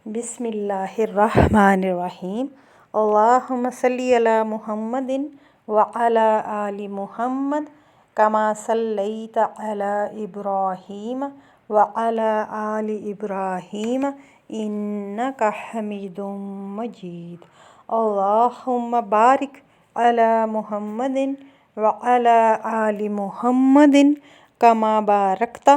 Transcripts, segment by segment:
بسم اللہ الرحمن الرحیم۔ اللہم صلی علی محمد وعلی آل محمد کما صلیت علی ابراہیم وعلی آل ابراہیم انک حمید مجید۔ اللہم بارک علی محمد وعلی آل محمد کما بارکت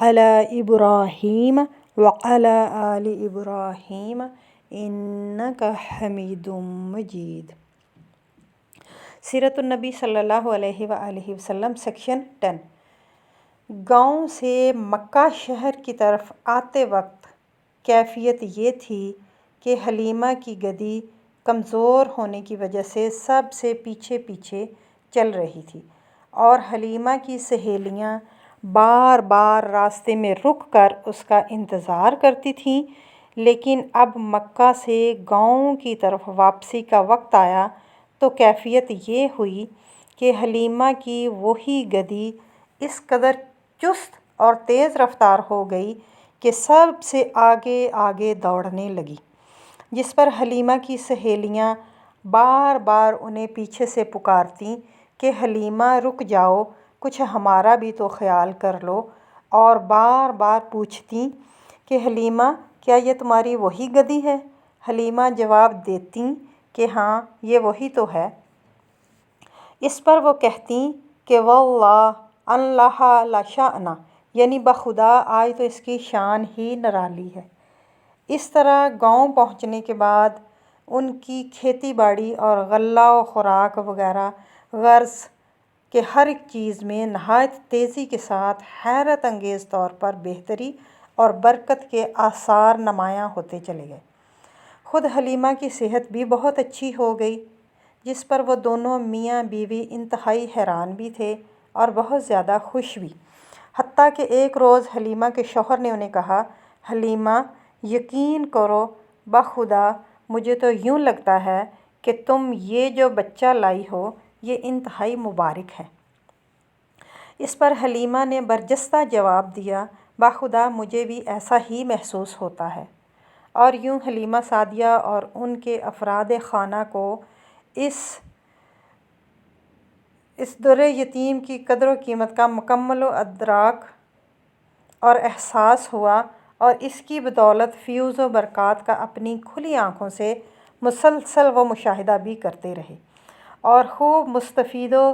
علی ابراہیم وعلی آل ابراہیم انک حمید مجید۔ سیرت النبی صلی اللہ علیہ وآلہ وسلم سیکشن 10۔ گاؤں سے مکہ شہر کی طرف آتے وقت کیفیت یہ تھی کہ حلیمہ کی گدی کمزور ہونے کی وجہ سے سب سے پیچھے پیچھے چل رہی تھی، اور حلیمہ کی سہیلیاں بار بار راستے میں رک کر اس کا انتظار کرتی تھیں۔ لیکن اب مکہ سے گاؤں کی طرف واپسی کا وقت آیا تو کیفیت یہ ہوئی کہ حلیمہ کی وہی گدی اس قدر چست اور تیز رفتار ہو گئی کہ سب سے آگے آگے دوڑنے لگی، جس پر حلیمہ کی سہیلیاں بار بار انہیں پیچھے سے پکارتیں کہ حلیمہ رک جاؤ، کچھ ہمارا بھی تو خیال کر لو، اور بار بار پوچھتیں کہ حلیمہ کیا یہ تمہاری وہی گدی ہے؟ حلیمہ جواب دیتیں کہ ہاں یہ وہی تو ہے۔ اس پر وہ کہتیں کہ واللہ ان لہا لشأن، یعنی بخدا آج تو اس کی شان ہی نرالی ہے۔ اس طرح گاؤں پہنچنے کے بعد ان کی کھیتی باڑی اور غلہ و خوراک وغیرہ غرض کہ ہر ایک چیز میں نہایت تیزی کے ساتھ حیرت انگیز طور پر بہتری اور برکت کے آثار نمایاں ہوتے چلے گئے۔ خود حلیمہ کی صحت بھی بہت اچھی ہو گئی، جس پر وہ دونوں میاں بیوی انتہائی حیران بھی تھے اور بہت زیادہ خوش بھی، حتیٰ کہ ایک روز حلیمہ کے شوہر نے انہیں کہا، حلیمہ یقین کرو بخدا مجھے تو یوں لگتا ہے کہ تم یہ جو بچہ لائی ہو یہ انتہائی مبارک ہے۔ اس پر حلیمہ نے برجستہ جواب دیا، بخدا مجھے بھی ایسا ہی محسوس ہوتا ہے۔ اور یوں حلیمہ سعدیہ اور ان کے افراد خانہ کو اس در یتیم کی قدر و قیمت کا مکمل ادراک اور احساس ہوا، اور اس کی بدولت فیوز و برکات کا اپنی کھلی آنکھوں سے مسلسل وہ مشاہدہ بھی کرتے رہے اور خوب مستفید و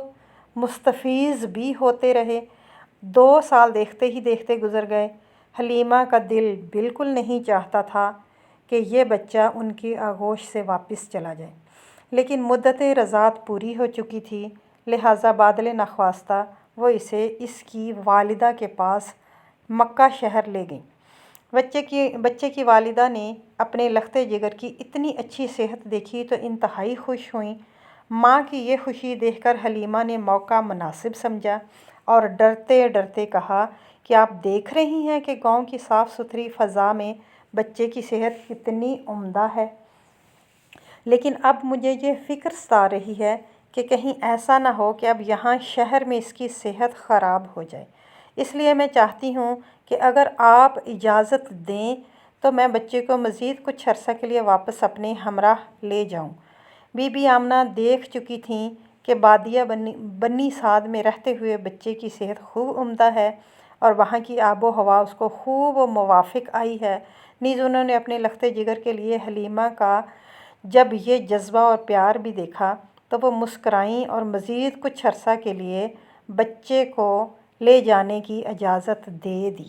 مستفیض بھی ہوتے رہے۔ 2 سال دیکھتے ہی دیکھتے گزر گئے۔ حلیمہ کا دل بالکل نہیں چاہتا تھا کہ یہ بچہ ان کی آغوش سے واپس چلا جائے، لیکن مدت رضاعت پوری ہو چکی تھی، لہٰذا بادل نخواستہ وہ اسے اس کی والدہ کے پاس مکہ شہر لے گئیں۔ بچے کی والدہ نے اپنے لخت جگر کی اتنی اچھی صحت دیکھی تو انتہائی خوش ہوئیں۔ ماں کی یہ خوشی دیکھ کر حلیمہ نے موقع مناسب سمجھا اور ڈرتے ڈرتے کہا کہ آپ دیکھ رہی ہیں کہ گاؤں کی صاف ستھری فضا میں بچے کی صحت کتنی عمدہ ہے، لیکن اب مجھے یہ فکر ستا رہی ہے کہ کہیں ایسا نہ ہو کہ اب یہاں شہر میں اس کی صحت خراب ہو جائے، اس لیے میں چاہتی ہوں کہ اگر آپ اجازت دیں تو میں بچے کو مزید کچھ عرصہ کے لیے واپس اپنے ہمراہ لے جاؤں۔ بی بی آمنہ دیکھ چکی تھیں کہ بادیہ بنی سعد میں رہتے ہوئے بچے کی صحت خوب عمدہ ہے اور وہاں کی آب و ہوا اس کو خوب موافق آئی ہے، نیز انہوں نے اپنے لخت جگر کے لیے حلیمہ کا جب یہ جذبہ اور پیار بھی دیکھا تو وہ مسکرائیں اور مزید کچھ عرصہ کے لیے بچے کو لے جانے کی اجازت دے دی۔